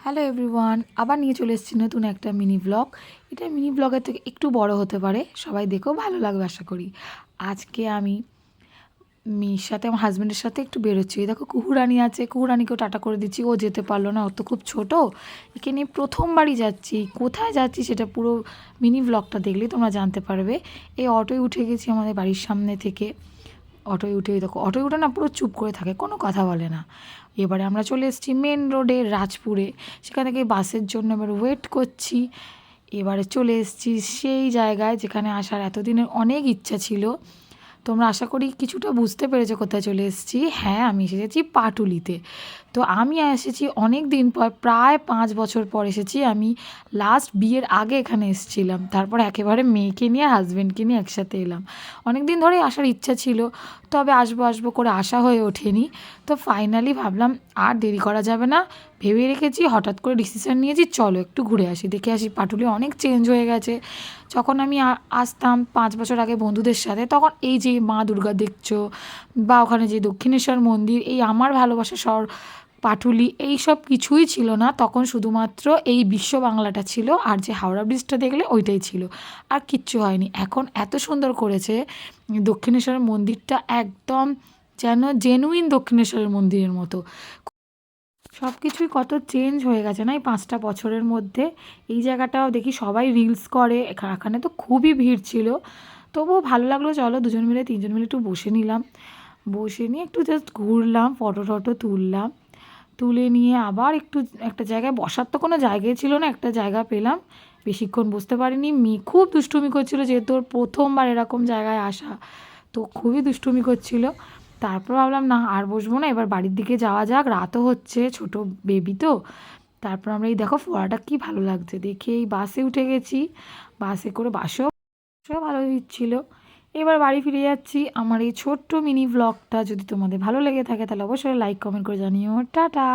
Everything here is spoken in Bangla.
হ্যালো এভরিওয়ান, আবার নিয়ে চলে এসেছি নতুন একটা মিনি ব্লগ। এটা মিনি ব্লগের থেকে একটু বড় হতে পারে, সবাই দেখেও ভালো লাগবে আশা করি। আজকে আমি মেয়ের সাথে, আমার হাজব্যান্ডের সাথে একটু বেরোচ্ছি। দেখো কুহুরানি আছে, কুহুরানিকেও টাটা করে দিচ্ছি, ও যেতে পারলো না, ও তো খুব ছোটো। একে নিয়ে প্রথমবারই যাচ্ছি। কোথায় যাচ্ছি সেটা পুরো মিনি ব্লগটা দেখলেই তোমরা জানতে পারবে। এই অটোয় উঠে গেছি আমাদের বাড়ির সামনে থেকে। অটোয় উঠে দেখো, অটোয় উঠে না পুরো চুপ করে থাকে, কোনো কথা বলে না। এবারে আমরা চলে এসেছি মেন রোডে রাজপুরে। সেখান থেকে বাসের জন্য এবার ওয়েট করছি। এবারে চলে এসেছি সেই জায়গায় যেখানে আসার এতদিনের অনেক ইচ্ছা ছিল। তোমরা আশা করি কিছুটা বুঝতে পেরেছো কোথায় চলে এসেছি। হ্যাঁ, আমি এসেছি পাটুলিতে। তো আমি এসেছি অনেক দিন পর, প্রায় 5 বছর পর এসেছি। আমি লাস্ট বিয়ের আগে এখানে এসেছিলাম, তারপর একেবারে মেয়েকে নিয়ে আর হাজব্যান্ডকে নিয়ে একসাথে এলাম। অনেক দিন ধরেই আসার ইচ্ছা ছিল, তবে আসবো আসবো করে আসা হয়ে ওঠেনি। তো ফাইনালি ভাবলাম আর দেরি করা যাবে না, ভেবে রেখেছি, হঠাৎ করে ডিসিশান নিয়েছি, চলো একটু ঘুরে আসি, দেখে আসি। পাটুলি অনেক চেঞ্জ হয়ে গেছে। যখন আমি আসতাম 5 বছর আগে বন্ধুদের সাথে, তখন এই যে মা দুর্গা দেখছো, বা ওখানে যে দক্ষিণেশ্বর মন্দির, এই আমার ভালোবাসা শহর পাটুলি, এই সব কিছুই ছিল না তখন। শুধুমাত্র এই বিশ্ব বাংলাটা ছিল, আর যে হাওড়া ব্রিজটা দেখলে ওইটাই ছিল, আর কিচ্ছু হয়নি। এখন এত সুন্দর করেছে দক্ষিণেশ্বরের মন্দিরটা, একদম যেন জেনুইন দক্ষিণেশ্বরের মন্দিরের মতো। সব কিছুই কত চেঞ্জ হয়ে গেছে না এই 5টা বছরের মধ্যে। এই জায়গাটাও দেখি সবাই রিলস করে, এখানে তো খুবই ভিড় ছিল। তবুও ভালো লাগলো, চলো দুজন মিলে 3জন মিলে একটু বসে নিলাম। বসে নিয়ে একটু জাস্ট ঘুরলাম, ফটো টটো তুললাম। তুলে নিয়ে আবার একটু একটা জায়গায় বসার তো কোনো জায়গায় ছিল না, একটা জায়গা পেলাম। বেশিক্ষণ বসতে পারিনি, মেয়ে খুব দুষ্টুমি করছিল, যেহেতু ওর প্রথমবার এরকম জায়গায় আসা, তো খুবই দুষ্টুমি করছিল। তারপর ভাবলাম না আর বসবো না, এবার বাড়ির দিকে যাওয়া যাক, রাতও হচ্ছে, ছোট বেবি তো। তারপর আমরা এই দেখো ফোয়ারাটা কী ভালো লাগছে দেখে, এই বাসে উঠে গেছি। বাসে করে বাসেও ভালো দিচ্ছিল। এবার বাড়ি ফিরে যাচ্ছি। আমার এই ছোট্ট মিনি ব্লগটা যদি তোমাদের ভালো লেগে থাকে তাহলে অবশ্যই লাইক কমেন্ট করে জানিও। টাটা।